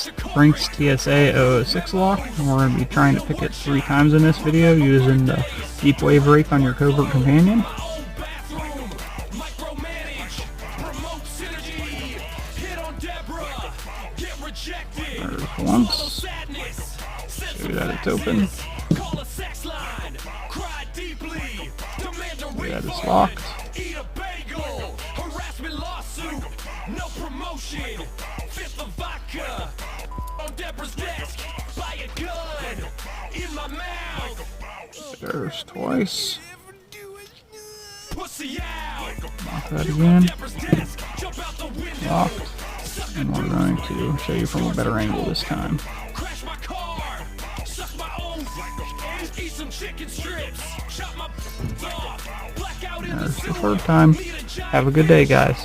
It's Brink's TSA 006 lock, and we're going to be trying to pick it 3 times in this video using the deep wave rake on your covert companion. There's once. Show you that it's open. See that it's locked. There's twice. Lock that again. Locked. And we're going to show you from a better angle this time. There's the 3rd time. Have a good day, guys.